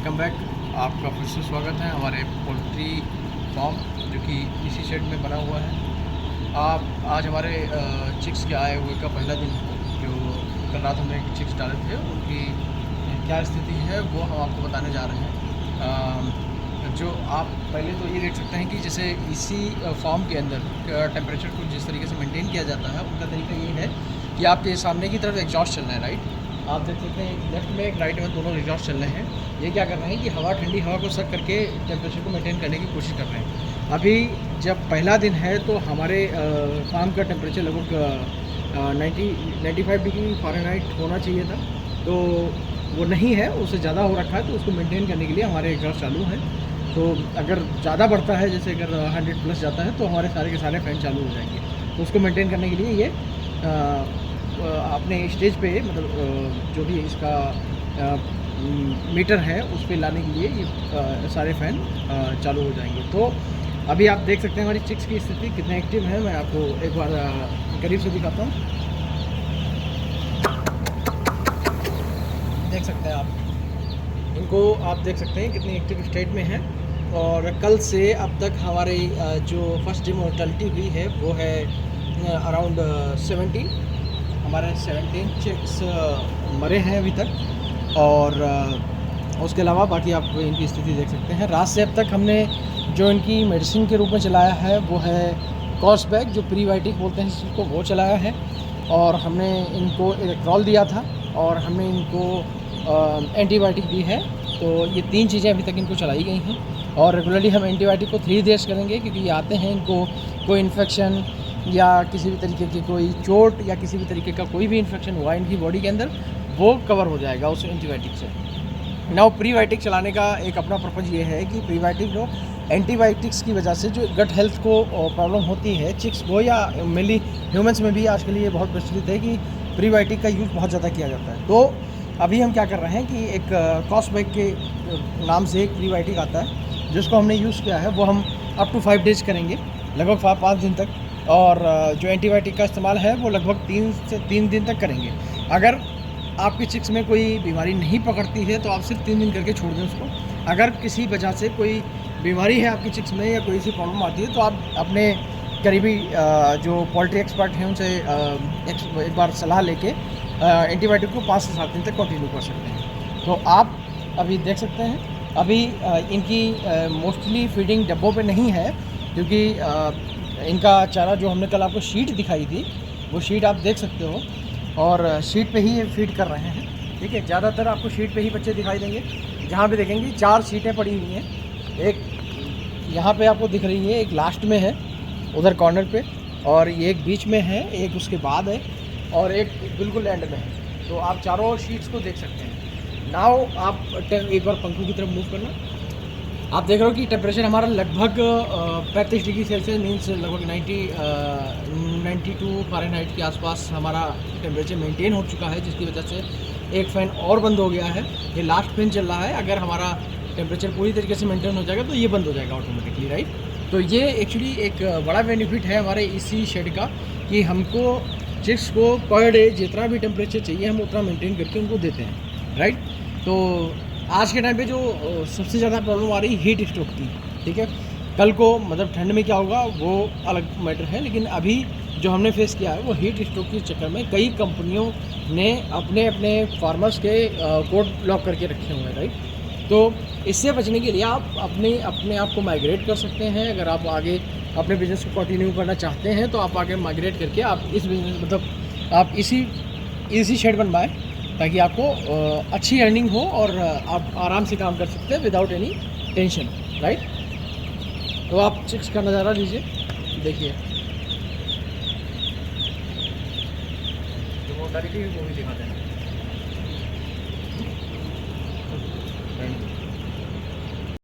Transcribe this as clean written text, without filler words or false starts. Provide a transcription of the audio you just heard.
Welcome back. आपका फिर से स्वागत है हमारे पोल्ट्री फार्म जो कि इसी शेड में बना हुआ है। आज हमारे चिक्स के आए हुए का पहला दिन है। जो कल रात हमने चिक्स डाले थे उनकी क्या स्थिति है वो हम आपको बताने जा रहे हैं। जो आप पहले तो ये देख सकते हैं कि जैसे इसी फार्म के अंदर टेम्परेचर को जिस तरीके से मेंटेन किया जाता है उनका तरीका ये है कि आपके सामने की तरफ एग्जॉस्ट चल रहा है, राइट। आप देख सकते हैं एक लेफ्ट में एक राइट में दोनों एग्जॉस्ट चल रहे हैं। ये क्या कर रहे हैं कि ठंडी हवा को सक करके टेम्परेचर को मेंटेन करने की कोशिश कर रहे हैं। अभी जब पहला दिन है तो हमारे फार्म का टेम्परेचर लगभग 95 डिग्री फ़ारेनहाइट होना चाहिए था, तो वो नहीं है, उससे ज़्यादा हो रखा है। तो उसको मेंटेन करने के लिए हमारे एग्जॉस्ट चालू हैं। तो अगर ज़्यादा बढ़ता है, जैसे अगर 100 प्लस जाता है, तो हमारे सारे के सारे फ़ैन चालू हो जाएंगे। तो उसको मेंटेन करने के लिए ये अपने स्टेज पे मतलब जो भी इसका मीटर है उस पर लाने के लिए ये सारे फ़ैन चालू हो जाएंगे। तो अभी आप देख सकते हैं हमारी चिक्स की स्थिति कितने एक्टिव है। मैं आपको एक बार करीब से दिखाता हूँ। देख सकते हैं आप इनको, आप देख सकते हैं कितनी एक्टिव स्टेट में है। और कल से अब तक हमारी जो फर्स्ट डे मोर्टेलिटी हुई है वो है अराउंड 70। हमारे 17 चिक्स मरे हैं अभी तक। और उसके अलावा बाकी आप इनकी स्थिति देख सकते हैं। रात से अब तक हमने जो इनकी मेडिसिन के रूप में चलाया है वो है कॉस्बैक, जो प्रीबायोटिक बोलते हैं इसको, वो चलाया है। और हमने इनको इलेक्ट्रॉल दिया था और हमने इनको एंटीबायोटिक दी है। तो ये 3 चीज़ें अभी तक इनको चलाई गई हैं। और रेगुलरली हम एंटीबायोटिक को 3 डेज़ करेंगे, क्योंकि ये आते हैं इनको कोई इन्फेक्शन या किसी भी तरीके की कोई चोट या किसी भी तरीके का कोई भी इन्फेक्शन हुआ इनकी बॉडी के अंदर, वो कवर हो जाएगा उस एंटीबायोटिक से। नाउ प्रीबायोटिक चलाने का एक अपना पर्पज़ ये है कि प्रीबायोटिक जो एंटीबायोटिक्स की वजह से जो गट हेल्थ को प्रॉब्लम होती है चिक्स को या मेनली ह्यूमंस में भी आजकल ये बहुत प्रचलित है कि प्रीबायोटिक का यूज़ बहुत ज़्यादा किया जाता है। तो अभी हम क्या कर रहे हैं कि एक कॉस्बैक के नाम से एक प्रीबायोटिक आता है जिसको हमने यूज़ किया है, वो हम अप टू 5 डेज़ करेंगे, लगभग 5 दिन तक। और जो एंटीबायोटिक का इस्तेमाल है वो लगभग 3 दिन तक करेंगे। अगर आपकी चिक्स में कोई बीमारी नहीं पकड़ती है तो आप सिर्फ 3 दिन करके छोड़ दें उसको। अगर किसी वजह से कोई बीमारी है आपकी चिक्स में या कोई सी प्रॉब्लम आती है तो आप अपने करीबी जो पोल्ट्री एक्सपर्ट हैं उनसे एक बार सलाह लेके एंटीबायोटिक को 5 से 7 दिन तक कंटिन्यू कर सकते हैं। तो आप अभी देख सकते हैं अभी इनकी मोस्टली फीडिंग डब्बों पे नहीं है, क्योंकि इनका चारा जो हमने कल आपको शीट दिखाई थी वो शीट आप देख सकते हो, और शीट पे ही ये फीड कर रहे हैं। ठीक है, ज़्यादातर आपको शीट पे ही बच्चे दिखाई देंगे। जहाँ पे देखेंगे 4 शीटें पड़ी हुई हैं। एक यहाँ पे आपको दिख रही है, एक लास्ट में है उधर कॉर्नर पे, और ये एक बीच में है, एक उसके बाद है, और एक बिल्कुल एंड में है। तो आप चारों शीट्स को देख सकते हैं। नाउ आप एक बार पंखों की तरफ मूव करना। आप देख रहे हो कि टेम्परेचर हमारा लगभग 35 डिग्री सेल्सियस मीन्स लगभग 92 फ़ारेनहाइट के आसपास हमारा टेम्परेचर मेंटेन हो चुका है, जिसकी वजह से एक फ़ैन और बंद हो गया है। ये लास्ट फैन चल रहा है। अगर हमारा टेम्परेचर पूरी तरीके से मेंटेन हो जाएगा तो ये बंद हो जाएगा ऑटोमेटिकली, राइट। तो ये एक्चुअली एक बड़ा बेनिफिट है हमारे इसी शेड का कि हमको चिक्स को पर डे जितना भी टेम्परेचर चाहिए हम उतना मेंटेन करके उनको देते हैं, राइट। तो आज के टाइम पे जो सबसे ज़्यादा प्रॉब्लम आ रही है हीट स्ट्रोक की, ठीक है। कल को मतलब ठंड में क्या होगा वो अलग मैटर है, लेकिन अभी जो हमने फेस किया है वो हीट स्ट्रोक के चक्कर में कई कंपनियों ने अपने अपने फार्मर्स के कोड लॉक करके रखे हुए हैं, राइट। तो इससे बचने के लिए आप अपने आप को माइग्रेट कर सकते हैं। अगर आप आगे अपने बिज़नेस को कंटिन्यू करना चाहते हैं तो आप आगे माइग्रेट करके आप इस बिज़नेस मतलब आप इसी शेड बनवाएं, ताकि आपको अच्छी अर्निंग हो और आप आराम से काम कर सकते हैं विदाउट एनी टेंशन, राइट। तो आप चिक्स का नज़ारा लीजिए, देखिए। तो मोर्टेलिटी भी वो भी दिखा देना।